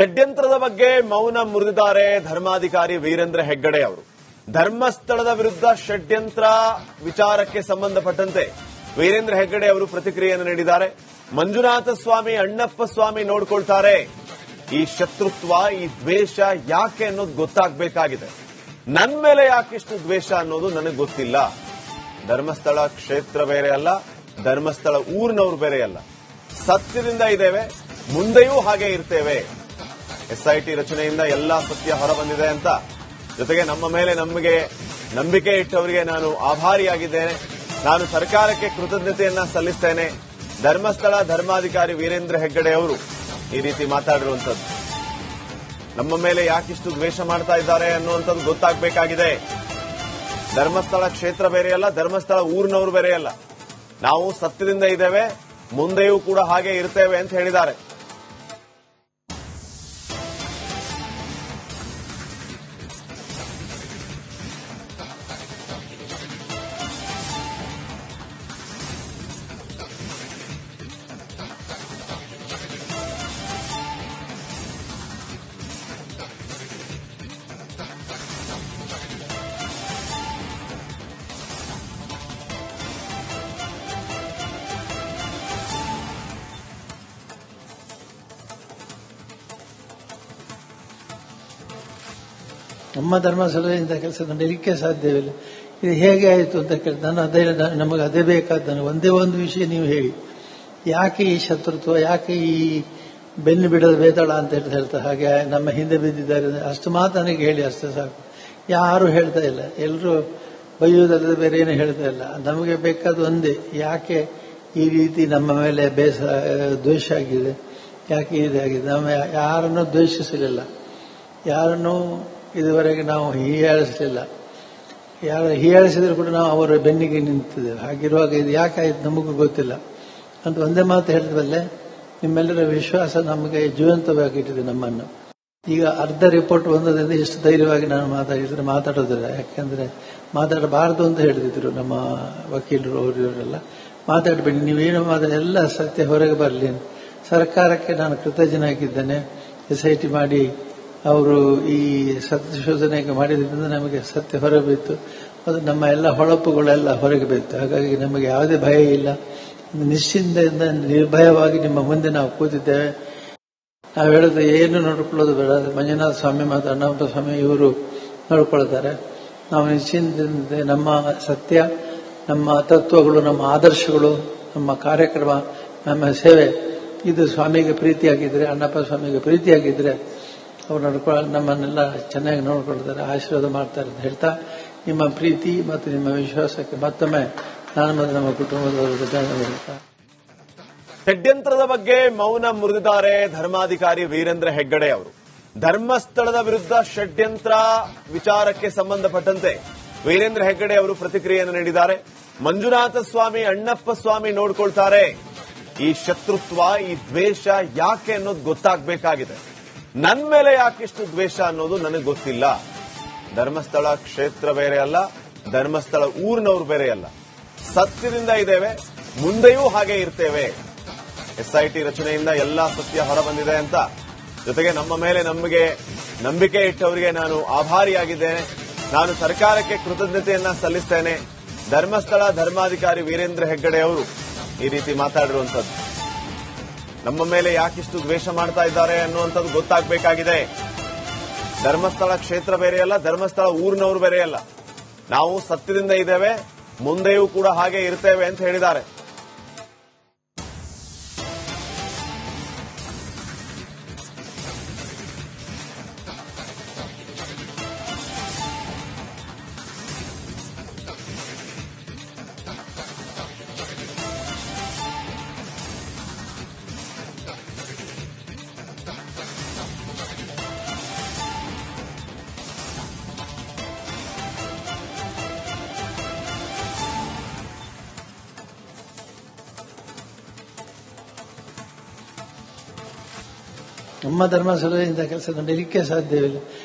ಷಡ್ಯಂತ್ರದ ಬಗ್ಗೆ ಮೌನ ಮುರಿದಿದ್ದಾರೆ ಧರ್ಮಾಧಿಕಾರಿ ವೀರೇಂದ್ರ ಹೆಗ್ಗಡೆ ಅವರು. ಧರ್ಮಸ್ಥಳದ ವಿರುದ್ಧ ಷಡ್ಯಂತ್ರ ವಿಚಾರಕ್ಕೆ ಸಂಬಂಧಪಟ್ಟಂತೆ ವೀರೇಂದ್ರ ಹೆಗ್ಗಡೆ ಅವರು ಪ್ರತಿಕ್ರಿಯೆಯನ್ನು ನೀಡಿದ್ದಾರೆ. ಮಂಜುನಾಥ ಸ್ವಾಮಿ, ಅಣ್ಣಪ್ಪ ಸ್ವಾಮಿ ನೋಡ್ಕೊಳ್ತಾರೆ. ಈ ಶತ್ರುತ್ವ, ಈ ದ್ವೇಷ ಯಾಕೆ ಅನ್ನೋದು ಗೊತ್ತಾಗಬೇಕಾಗಿದೆ. ನನ್ನ ಮೇಲೆ ಯಾಕಿಷ್ಟು ದ್ವೇಷ ಅನ್ನೋದು ನನಗೆ ಗೊತ್ತಿಲ್ಲ. ಧರ್ಮಸ್ಥಳ ಕ್ಷೇತ್ರ ಬೇರೆ ಅಲ್ಲ, ಧರ್ಮಸ್ಥಳ ಊರಿನವರು ಬೇರೆ ಅಲ್ಲ. ಸತ್ಯದಿಂದ ಇದ್ದೇವೆ, ಮುಂದೆಯೂ ಹಾಗೆ ಇರ್ತೇವೆ. ಎಸ್ಐಟಿ ರಚನೆಯಿಂದ ಎಲ್ಲಾ ಸತ್ಯ ಹೊರಬಂದಿದೆ ಅಂತ, ಜೊತೆಗೆ ನಮ್ಮ ಮೇಲೆ ನಮಗೆ ನಂಬಿಕೆ ಇಟ್ಟವರಿಗೆ ನಾನು ಆಭಾರಿಯಾಗಿದ್ದೇನೆ. ನಾನು ಸರ್ಕಾರಕ್ಕೆ ಕೃತಜ್ಞತೆಯನ್ನ ಸಲ್ಲಿಸ್ತೇನೆ. ಧರ್ಮಸ್ಥಳ ಧರ್ಮಾಧಿಕಾರಿ ವೀರೇಂದ್ರ ಹೆಗ್ಗಡೆ ಅವರು ಈ ರೀತಿ ಮಾತಾಡಿರುವಂತದ್ದು. ನಮ್ಮ ಮೇಲೆ ಯಾಕಿಷ್ಟು ದ್ವೇಷ ಮಾಡ್ತಾ ಇದ್ದಾರೆ ಅನ್ನುವಂಥದ್ದು ಗೊತ್ತಾಗಬೇಕಾಗಿದೆ. ಧರ್ಮಸ್ಥಳ ಕ್ಷೇತ್ರ ಬೇರೆಯಲ್ಲ, ಧರ್ಮಸ್ಥಳ ಊರಿನವರು ಬೇರೆಯಲ್ಲ. ನಾವು ಸತ್ಯದಿಂದ ಇದ್ದೇವೆ, ಮುಂದೆಯೂ ಕೂಡ ಹಾಗೆ ಇರ್ತೇವೆ ಅಂತ ಹೇಳಿದ್ದಾರೆ. ನಮ್ಮ ಧರ್ಮಸ್ಥಳದಿಂದ ಕೆಲಸ ನಡೆಯಲಿಕ್ಕೆ ಸಾಧ್ಯವಿಲ್ಲ. ಇದು ಹೇಗೆ ಆಯಿತು ಅಂತ ಕೇಳಿ ನಮಗೆ ಅದೇ ಬೇಕಾದ ಒಂದೇ ಒಂದು ವಿಷಯ ನೀವು ಹೇಳಿ. ಯಾಕೆ ಈ ಶತ್ರುತ್ವ, ಯಾಕೆ ಈ ಬೆನ್ನು ಬಿಡದ ಬೇತಾಳ ಅಂತ ಹೇಳ್ತಾರೆ. ಹಾಗೆ ನಮ್ಮ ಹಿಂದೆ ಬಿದ್ದಿದ್ದಾರೆ, ಅಷ್ಟು ಮಾತು ನನಗೆ ಹೇಳಿ, ಅಷ್ಟೇ ಸಾಕು. ಯಾರು ಹೇಳ್ತಾ ಇಲ್ಲ, ಎಲ್ಲರೂ ಬೈಯುವುದಲ್ಲದೆ ಬೇರೆ ಏನು ಹೇಳ್ತಾ ಇಲ್ಲ. ನಮಗೆ ಬೇಕಾದ ಒಂದೇ, ಯಾಕೆ ಈ ರೀತಿ ನಮ್ಮ ಮೇಲೆ ದ್ವೇಷ ಆಗಿದೆ, ಯಾಕೆ ಇದಾಗಿದೆ. ನಾವು ಯಾರನ್ನೂ ದ್ವೇಷಿಸಲಿಲ್ಲ, ಯಾರನ್ನೂ ಇದುವರೆಗೆ ನಾವು ಹೀಯಾಳಿಸಲಿಲ್ಲ. ಯಾರು ಹೀಯಾಳಿಸಿದ್ರು ಕೂಡ ನಾವು ಅವರ ಬೆನ್ನಿಗೆ ನಿಂತಿದ್ದೇವೆ. ಹಾಗಿರುವಾಗ ಇದು ಯಾಕಾಯ್ತು ನಮಗೂ ಗೊತ್ತಿಲ್ಲ ಅಂತ ಒಂದೇ ಮಾತು ಹೇಳಿದ್ವಲ್ಲೇ. ನಿಮ್ಮೆಲ್ಲರ ವಿಶ್ವಾಸ ನಮಗೆ ಜೀವಂತವಾಗಿಟ್ಟಿದೆ ನಮ್ಮನ್ನು. ಈಗ ಅರ್ಧ ರಿಪೋರ್ಟ್ ಬಂದದಿಂದ ಎಷ್ಟು ಧೈರ್ಯವಾಗಿ ನಾನು ಮಾತಾಡೋದಿಲ್ಲ. ಯಾಕೆಂದ್ರೆ ಮಾತಾಡಬಾರದು ಅಂತ ಹೇಳಿದ್ರು ನಮ್ಮ ವಕೀಲರು, ಅವರೆಲ್ಲ ಮಾತಾಡಬೇಡಿ, ನೀವೇನು ಎಲ್ಲ ಸತ್ಯ ಹೊರಗೆ ಬರಲಿ. ಸರ್ಕಾರಕ್ಕೆ ನಾನು ಕೃತಜ್ಞನಾಗಿದ್ದೇನೆ. SIT ಮಾಡಿ ಅವರು ಈ ಸತ್ಯಶೋಧನೆಗೆ ಮಾಡಿದ್ರಿಂದ ನಮಗೆ ಸತ್ಯ ಹೊರಬಿತ್ತು. ಅದು ನಮ್ಮ ಎಲ್ಲ ಹೊಳಪುಗಳೆಲ್ಲ ಹೊರಗೆ ಬಿತ್ತು. ಹಾಗಾಗಿ ನಮಗೆ ಯಾವುದೇ ಭಯ ಇಲ್ಲ. ನಿಶ್ಚಿಂತೆಯಿಂದ ನಿರ್ಭಯವಾಗಿ ನಿಮ್ಮ ಮುಂದೆ ನಾವು ಕೂತಿದ್ದೇವೆ. ನಾವು ಹೇಳಿದ್ರೆ ಏನು ನೋಡ್ಕೊಳ್ಳೋದು ಬೇಡ. ಮಂಜುನಾಥ ಸ್ವಾಮಿ ಮತ್ತು ಅಣ್ಣಪ್ಪ ಸ್ವಾಮಿ ಇವರು ನೋಡ್ಕೊಳ್ತಾರೆ. ನಾವು ನಿಶ್ಚಿಂತೆಯಿಂದ ನಮ್ಮ ಸತ್ಯ, ನಮ್ಮ ತತ್ವಗಳು, ನಮ್ಮ ಆದರ್ಶಗಳು, ನಮ್ಮ ಕಾರ್ಯಕ್ರಮ, ನಮ್ಮ ಸೇವೆ ಇದು ಸ್ವಾಮಿಗೆ ಪ್ರೀತಿಯಾಗಿದ್ರೆ, ಅಣ್ಣಪ್ಪ ಸ್ವಾಮಿಗೆ ಪ್ರೀತಿಯಾಗಿದ್ರೆ ಅವ್ರು ನಮ್ಮನ್ನೆಲ್ಲ ಚೆನ್ನಾಗಿ ನೋಡ್ಕೊಳ್ತಾರೆ, ಆಶೀರ್ವಾದ ಮಾಡ್ತಾರೆ ಅಂತ ಹೇಳ್ತಾ, ನಿಮ್ಮ ಪ್ರೀತಿ ಮತ್ತು ನಿಮ್ಮ ವಿಶ್ವಾಸಕ್ಕೆ ಮತ್ತೊಮ್ಮೆ ನಾನು ಮತ್ತು ನಮ್ಮ ಕುಟುಂಬದವರು ಧನ್ಯವಾದ. ಷಡ್ಯಂತ್ರದ ಬಗ್ಗೆ ಮೌನ ಮುರಿದಿದ್ದಾರೆ ಧರ್ಮಾಧಿಕಾರಿ ವೀರೇಂದ್ರ ಹೆಗ್ಗಡೆ ಅವರು. ಧರ್ಮಸ್ಥಳದ ವಿರುದ್ಧ ಷಡ್ಯಂತ್ರ ವಿಚಾರಕ್ಕೆ ಸಂಬಂಧಪಟ್ಟಂತೆ ವೀರೇಂದ್ರ ಹೆಗ್ಗಡೆ ಅವರು ಪ್ರತಿಕ್ರಿಯೆಯನ್ನು ನೀಡಿದ್ದಾರೆ. ಮಂಜುನಾಥ ಸ್ವಾಮಿ, ಅಣ್ಣಪ್ಪ ಸ್ವಾಮಿ ನೋಡ್ಕೊಳ್ತಾರೆ. ಈ ಶತ್ರುತ್ವ, ಈ ದ್ವೇಷ ಯಾಕೆ ಅನ್ನೋದು ಗೊತ್ತಾಗಬೇಕಾಗಿದೆ. ನನ್ನ ಮೇಲೆ ಯಾಕಿಷ್ಟು ದ್ವೇಷ ಅನ್ನೋದು ನನಗೆ ಗೊತ್ತಿಲ್ಲ. ಧರ್ಮಸ್ಥಳ ಕ್ಷೇತ್ರ ಬೇರೆ ಅಲ್ಲ, ಧರ್ಮಸ್ಥಳ ಊರಿನವರು ಬೇರೆ ಅಲ್ಲ. ಸತ್ಯದಿಂದ ಇದ್ದೇವೆ, ಮುಂದೆಯೂ ಹಾಗೆ ಇರ್ತೇವೆ. SIT ರಚನೆಯಿಂದ ಎಲ್ಲಾ ಸತ್ಯ ಹೊರಬಂದಿದೆ ಅಂತ, ಜೊತೆಗೆ ನಮ್ಮ ಮೇಲೆ ನಮಗೆ ನಂಬಿಕೆ ಇಟ್ಟವರಿಗೆ ನಾನು ಆಭಾರಿಯಾಗಿದ್ದೇನೆ. ನಾನು ಸರ್ಕಾರಕ್ಕೆ ಕೃತಜ್ಞತೆಯನ್ನ ಸಲ್ಲಿಸ್ತೇನೆ. ಧರ್ಮಸ್ಥಳ ಧರ್ಮಾಧಿಕಾರಿ ವೀರೇಂದ್ರ ಹೆಗ್ಗಡೆ ಅವರು ಈ ರೀತಿ ಮಾತಾಡಿರುವಂತದ್ದು. ನಮ್ಮ ಮೇಲೆ ಯಾಕಿಷ್ಟು ದ್ವೇಷ ಮಾಡ್ತಾ ಇದ್ದಾರೆ ಅನ್ನುವಂಥದ್ದು ಗೊತ್ತಾಗಬೇಕಾಗಿದೆ. ಧರ್ಮಸ್ಥಳ ಕ್ಷೇತ್ರ ಬೇರೆಯಲ್ಲ, ಧರ್ಮಸ್ಥಳ ಊರಿನವರು ಬೇರೆಯಲ್ಲ. ನಾವು ಸತ್ಯದಿಂದ ಇದ್ದೇವೆ, ಮುಂದೆಯೂ ಕೂಡ ಹಾಗೆ ಇರ್ತೇವೆ ಅಂತ ಹೇಳಿದ್ದಾರೆ. ನಮ್ಮ ಧರ್ಮಸ್ಥಳದಿಂದ ಕೆಲಸ ನಡೆಯಲಿಕ್ಕೆ ಸಾಧ್ಯವಿಲ್ಲ.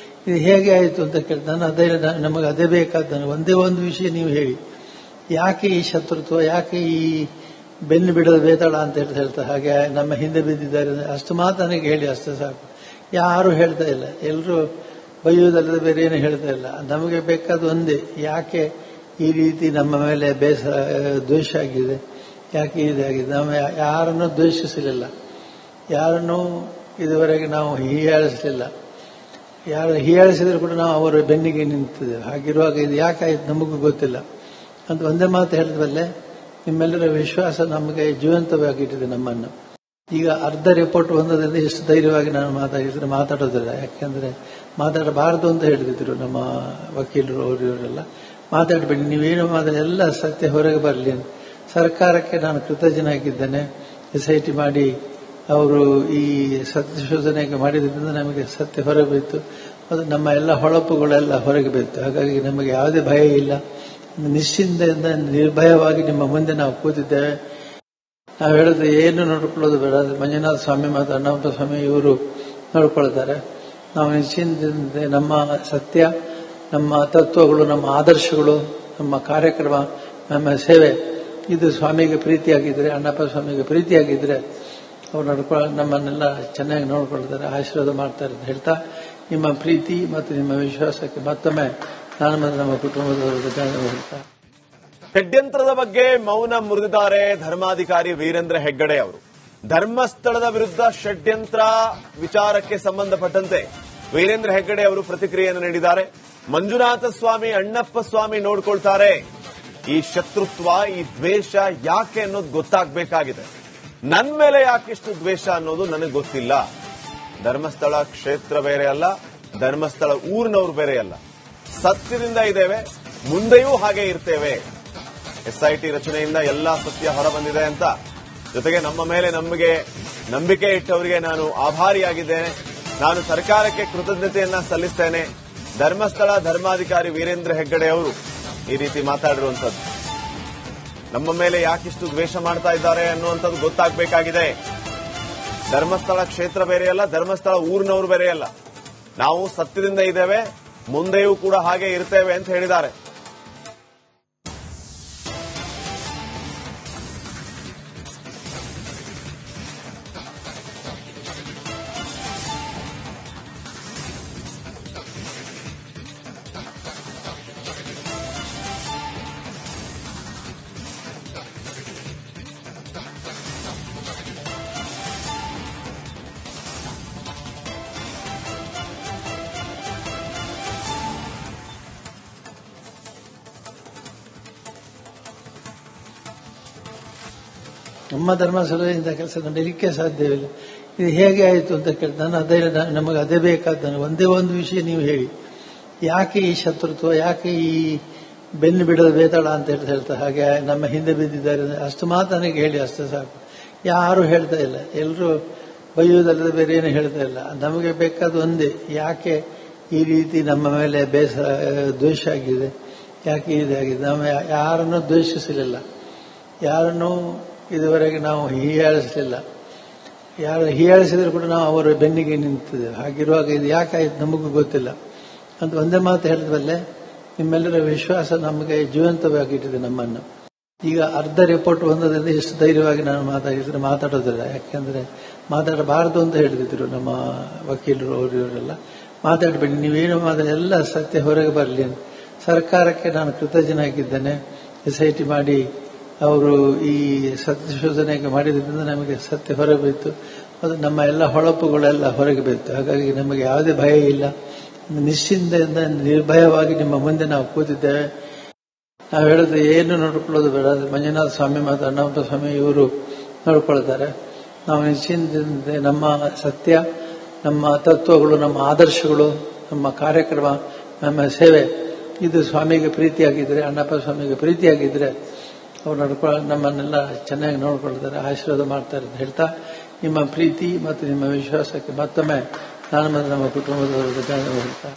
ಇದು ಹೇಗೆ ಆಯಿತು ಅಂತ ಕೇಳಿ ನಮಗೆ ಅದೇ ಬೇಕಾದ ಒಂದೇ ಒಂದು ವಿಷಯ ನೀವು ಹೇಳಿ. ಯಾಕೆ ಈ ಶತ್ರುತ್ವ, ಯಾಕೆ ಈ ಬೆನ್ನು ಬಿಡದ ಬೇತಾಳ ಅಂತ ಹೇಳ್ತಾರೆ. ಹಾಗೆ ನಮ್ಮ ಹಿಂದೆ ಬಿದ್ದಿದ್ದಾರೆ, ಅಷ್ಟು ಮಾತು ನನಗೆ ಹೇಳಿ, ಅಷ್ಟೇ ಸಾಕು. ಯಾರು ಹೇಳ್ತಾ ಇಲ್ಲ. ಎಲ್ಲರೂ ಬೈಯುವುದಲ್ಲದೆ ಬೇರೆ ಏನು ಹೇಳ್ತಾ ಇಲ್ಲ. ನಮಗೆ ಬೇಕಾದ ಒಂದೇ, ಯಾಕೆ ಈ ರೀತಿ ನಮ್ಮ ಮೇಲೆ ದ್ವೇಷ ಆಗಿದೆ, ಯಾಕೆ ಇದಾಗಿದೆ. ನಾವು ಯಾರನ್ನೂ ದ್ವೇಷಿಸಲಿಲ್ಲ, ಯಾರನ್ನೂ ಇದುವರೆಗೆ ನಾವು ಹೀಯಾಳಿಸಲಿಲ್ಲ. ಯಾರು ಹೀಯಾಳಿಸಿದ್ರು ಕೂಡ ನಾವು ಅವರ ಬೆನ್ನಿಗೆ ನಿಂತಿದ್ದೇವೆ. ಹಾಗಿರುವಾಗ ಇದು ಯಾಕಾಯ್ತು ನಮಗೂ ಗೊತ್ತಿಲ್ಲ ಅಂತ ಒಂದೇ ಮಾತು ಹೇಳಿದ್ವಲ್ಲೇ, ನಿಮ್ಮೆಲ್ಲರ ವಿಶ್ವಾಸ ನಮಗೆ ಜೀವಂತವಾಗಿಟ್ಟಿದೆ ನಮ್ಮನ್ನು. ಈಗ ಅರ್ಧ ರಿಪೋರ್ಟ್ ಬಂದದ್ರಿಂದ ಎಷ್ಟು ಧೈರ್ಯವಾಗಿ ನಾನು ಮಾತಾಡೋದಿಲ್ಲ. ಯಾಕೆಂದ್ರೆ ಮಾತಾಡಬಾರದು ಅಂತ ಹೇಳಿದ್ರು ನಮ್ಮ ವಕೀಲರು, ಇವರೆಲ್ಲ ಮಾತಾಡಬೇಡಿ, ನೀವೇನು ಎಲ್ಲ ಸತ್ಯ ಹೊರಗೆ ಬರಲಿ. ಸರ್ಕಾರಕ್ಕೆ ನಾನು ಕೃತಜ್ಞನಾಗಿದ್ದೇನೆ. SIT ಮಾಡಿ ಅವರು ಈ ಸತ್ಯಶೋಧನೆಗೆ ಮಾಡಿದ್ರಿಂದ ನಮಗೆ ಸತ್ಯ ಹೊರಗೆ ಬಿತ್ತು, ಅದು ನಮ್ಮ ಎಲ್ಲ ಹೊಳಪುಗಳೆಲ್ಲ ಹೊರಗೆ ಬಿತ್ತು. ಹಾಗಾಗಿ ನಮಗೆ ಯಾವುದೇ ಭಯ ಇಲ್ಲ, ನಿಶ್ಚಿಂತೆಯಿಂದ ನಿರ್ಭಯವಾಗಿ ನಿಮ್ಮ ಮುಂದೆ ನಾವು ಕೂತಿದ್ದೇವೆ. ನಾವು ಹೇಳಿದ್ರೆ ಏನು ನೋಡ್ಕೊಳ್ಳೋದು ಬೇಡ, ಮಂಜುನಾಥ ಸ್ವಾಮಿ ಮತ್ತು ಅಣ್ಣಪ್ಪ ಸ್ವಾಮಿ ಇವರು ನೋಡ್ಕೊಳ್ತಾರೆ. ನಾವು ನಿಶ್ಚಿಂತೆಯಿಂದ ನಮ್ಮ ಸತ್ಯ, ನಮ್ಮ ತತ್ವಗಳು, ನಮ್ಮ ಆದರ್ಶಗಳು, ನಮ್ಮ ಕಾರ್ಯಕ್ರಮ, ನಮ್ಮ ಸೇವೆ ಇದು ಸ್ವಾಮಿಗೆ ಪ್ರೀತಿಯಾಗಿದ್ರೆ, ಅಣ್ಣಪ್ಪ ಸ್ವಾಮಿಗೆ ಪ್ರೀತಿಯಾಗಿದ್ರೆ ಅವ್ರು ನಮ್ಮನ್ನೆಲ್ಲ ಚೆನ್ನಾಗಿ ನೋಡ್ಕೊಳ್ತಾರೆ, ಆಶೀರ್ವಾದ ಮಾಡ್ತಾರೆ ಅಂತ ಹೇಳ್ತಾ, ನಿಮ್ಮ ಪ್ರೀತಿ ಮತ್ತು ನಿಮ್ಮ ವಿಶ್ವಾಸಕ್ಕೆ ಮತ್ತೊಮ್ಮೆ ನಾನು ಮತ್ತು ನಮ್ಮ ಕುಟುಂಬದವರು ಹೇಳ್ತಾ. ಷಡ್ಯಂತ್ರದ ಬಗ್ಗೆ ಮೌನ ಮುರಿದಿದ್ದಾರೆ ಧರ್ಮಾಧಿಕಾರಿ ವೀರೇಂದ್ರ ಹೆಗ್ಗಡೆ ಅವರು. ಧರ್ಮಸ್ಥಳದ ವಿರುದ್ಧ ಷಡ್ಯಂತ್ರ ವಿಚಾರಕ್ಕೆ ಸಂಬಂಧಪಟ್ಟಂತೆ ವೀರೇಂದ್ರ ಹೆಗ್ಗಡೆ ಅವರು ಪ್ರತಿಕ್ರಿಯೆಯನ್ನು ನೀಡಿದ್ದಾರೆ. ಮಂಜುನಾಥ ಸ್ವಾಮಿ, ಅಣ್ಣಪ್ಪ ಸ್ವಾಮಿ ನೋಡ್ಕೊಳ್ತಾರೆ. ಈ ಶತ್ರುತ್ವ, ಈ ದ್ವೇಷ ಯಾಕೆ ಅನ್ನೋದು ಗೊತ್ತಾಗಬೇಕಾಗಿದೆ. ನನ್ನ ಮೇಲೆ ಯಾಕಿಷ್ಟು ದ್ವೇಷ ಅನ್ನೋದು ನನಗೆ ಗೊತ್ತಿಲ್ಲ. ಧರ್ಮಸ್ಥಳ ಕ್ಷೇತ್ರ ಬೇರೆ ಅಲ್ಲ, ಧರ್ಮಸ್ಥಳ ಊರಿನವರು ಬೇರೆ ಅಲ್ಲ. ಸತ್ಯದಿಂದ ಇದ್ದೇವೆ, ಮುಂದೆಯೂ ಹಾಗೆ ಇರ್ತೇವೆ. SIT ರಚನೆಯಿಂದ ಎಲ್ಲಾ ಸತ್ಯ ಹೊರಬಂದಿದೆ ಅಂತ, ಜೊತೆಗೆ ನಮ್ಮ ಮೇಲೆ ನಮಗೆ ನಂಬಿಕೆ ಇಟ್ಟವರಿಗೆ ನಾನು ಆಭಾರಿಯಾಗಿದ್ದೇನೆ. ನಾನು ಸರ್ಕಾರಕ್ಕೆ ಕೃತಜ್ಞತೆಯನ್ನ ಸಲ್ಲಿಸ್ತೇನೆ. ಧರ್ಮಸ್ಥಳ ಧರ್ಮಾಧಿಕಾರಿ ವೀರೇಂದ್ರ ಹೆಗ್ಗಡೆ ಅವರು ಈ ರೀತಿ ಮಾತಾಡಿರುವಂತದ್ದು. ನಮ್ಮ ಮೇಲೆ ಯಾಕಿಷ್ಟು ದ್ವೇಷ ಮಾಡ್ತಾ ಇದ್ದಾರೆ ಅನ್ನುವಂಥದ್ದು ಗೊತ್ತಾಗಬೇಕಾಗಿದೆ. ಧರ್ಮಸ್ಥಳ ಕ್ಷೇತ್ರ ಬೇರೆಯಲ್ಲ, ಧರ್ಮಸ್ಥಳ ಊರಿನವರು ಬೇರೆಯಲ್ಲ. ನಾವು ಸತ್ಯದಿಂದ ಇದ್ದೇವೆ, ಮುಂದೆಯೂ ಕೂಡ ಹಾಗೆ ಇರ್ತೇವೆ ಅಂತ ಹೇಳಿದ್ದಾರೆ. ನಮ್ಮ ಧರ್ಮಸಭೆಯಿಂದ ಕೆಲಸ ನಡೆಯಲಿಕ್ಕೆ ಸಾಧ್ಯವಿಲ್ಲ. ಇದು ಹೇಗೆ ಆಯಿತು ಅಂತ ಕೇಳಿ ನಮಗೆ ಅದೇ ಬೇಕಾದ ಒಂದೇ ಒಂದು ವಿಷಯ ನೀವು ಹೇಳಿ, ಯಾಕೆ ಈ ಶತ್ರುತ್ವ, ಯಾಕೆ ಈ ಬೆನ್ನು ಬಿಡದ ಬೇತಾಳ ಅಂತ ಹೇಳ್ತಾರೆ. ಹಾಗೆ ನಮ್ಮ ಹಿಂದೆ ಬಿದ್ದಿದ್ದಾರೆ, ಅಷ್ಟು ಮಾತು ನನಗೆ ಹೇಳಿ, ಅಷ್ಟು ಸಾಕು. ಯಾರು ಹೇಳ್ತಾ ಇಲ್ಲ, ಎಲ್ಲರೂ ಬೈಯುವುದಲ್ಲದೆ ಬೇರೆ ಏನು ಹೇಳ್ತಾ ಇಲ್ಲ. ನಮಗೆ ಬೇಕಾದ ಒಂದೇ, ಯಾಕೆ ಈ ರೀತಿ ನಮ್ಮ ಮೇಲೆ ದ್ವೇಷ ಆಗಿದೆ, ಯಾಕೆ ಇದಾಗಿದೆ. ನಾವು ಯಾರನ್ನೂ ದ್ವೇಷಿಸಲಿಲ್ಲ, ಯಾರನ್ನೂ ಇದುವರೆಗೆ ನಾವು ಹೀಯಾಳಿಸಲಿಲ್ಲ. ಯಾರು ಹೀಯಾಳಿಸಿದ್ರು ಕೂಡ ನಾವು ಅವರ ಬೆನ್ನಿಗೆ ನಿಂತಿದ್ದೇವೆ. ಹಾಗಿರುವಾಗ ಇದು ಯಾಕಾಯ್ತು ನಮಗೂ ಗೊತ್ತಿಲ್ಲ ಅಂತ ಒಂದೇ ಮಾತು ಹೇಳಿದ್ವಲ್ಲೇ, ನಿಮ್ಮೆಲ್ಲರ ವಿಶ್ವಾಸ ನಮಗೆ ಜೀವಂತವಾಗಿಟ್ಟಿದೆ ನಮ್ಮನ್ನು. ಈಗ ಅರ್ಧ ರಿಪೋರ್ಟ್ ಬಂದದ್ರಿಂದ ಎಷ್ಟು ಧೈರ್ಯವಾಗಿ ನಾನು ಮಾತಾಡೋದಿಲ್ಲ. ಯಾಕೆಂದ್ರೆ ಮಾತಾಡಬಾರದು ಅಂತ ಹೇಳಿದ್ರು ನಮ್ಮ ವಕೀಲರು, ಇವರೆಲ್ಲ ಮಾತಾಡಬೇಡಿ, ನೀವೇನು ಎಲ್ಲ ಸತ್ಯ ಹೊರಗೆ ಬರಲಿ. ಸರ್ಕಾರಕ್ಕೆ ನಾನು ಕೃತಜ್ಞನಾಗಿದ್ದೇನೆ. SIT ಮಾಡಿ ಅವರು ಈ ಸತ್ಯಶೋಧನೆಗೆ ಮಾಡಿದ್ರಿಂದ ನಮಗೆ ಸತ್ಯ ಹೊರಗೆ ಬಿತ್ತು, ಅದು ನಮ್ಮ ಎಲ್ಲ ಹೊಳಪುಗಳೆಲ್ಲ ಹೊರಗೆ ಬಿತ್ತು. ಹಾಗಾಗಿ ನಮಗೆ ಯಾವುದೇ ಭಯ ಇಲ್ಲ, ನಿಶ್ಚಿಂತೆಯಿಂದ ನಿರ್ಭಯವಾಗಿ ನಿಮ್ಮ ಮುಂದೆ ನಾವು ಕೂತಿದ್ದೇವೆ. ನಾವು ಹೇಳಿದ್ರೆ ಏನು ನೋಡ್ಕೊಳ್ಳೋದು ಬೇಡ, ಮಂಜುನಾಥ ಸ್ವಾಮಿ ಮತ್ತು ಅಣ್ಣಪ್ಪ ಸ್ವಾಮಿ ಇವರು ನೋಡ್ಕೊಳ್ತಾರೆ. ನಾವು ನಿಶ್ಚಿಂತೆಯಿಂದ ನಮ್ಮ ಸತ್ಯ, ನಮ್ಮ ತತ್ವಗಳು, ನಮ್ಮ ಆದರ್ಶಗಳು, ನಮ್ಮ ಕಾರ್ಯಕ್ರಮ, ನಮ್ಮ ಸೇವೆ ಇದು ಸ್ವಾಮಿಗೆ ಪ್ರೀತಿಯಾಗಿದ್ರೆ, ಅಣ್ಣಪ್ಪ ಸ್ವಾಮಿಗೆ ಪ್ರೀತಿಯಾಗಿದ್ರೆ ಅವ್ರು ನಮ್ಮನ್ನೆಲ್ಲ ಚೆನ್ನಾಗಿ ನೋಡ್ಕೊಳ್ತಾರೆ, ಆಶೀರ್ವಾದ ಮಾಡ್ತಾರೆ ಅಂತ ಹೇಳ್ತಾ, ನಿಮ್ಮ ಪ್ರೀತಿ ಮತ್ತು ನಿಮ್ಮ ವಿಶ್ವಾಸಕ್ಕೆ ಮತ್ತೊಮ್ಮೆ ನಾನು ಮತ್ತು ನಮ್ಮ ಕುಟುಂಬದವರು ಹೇಳ್ತಾ.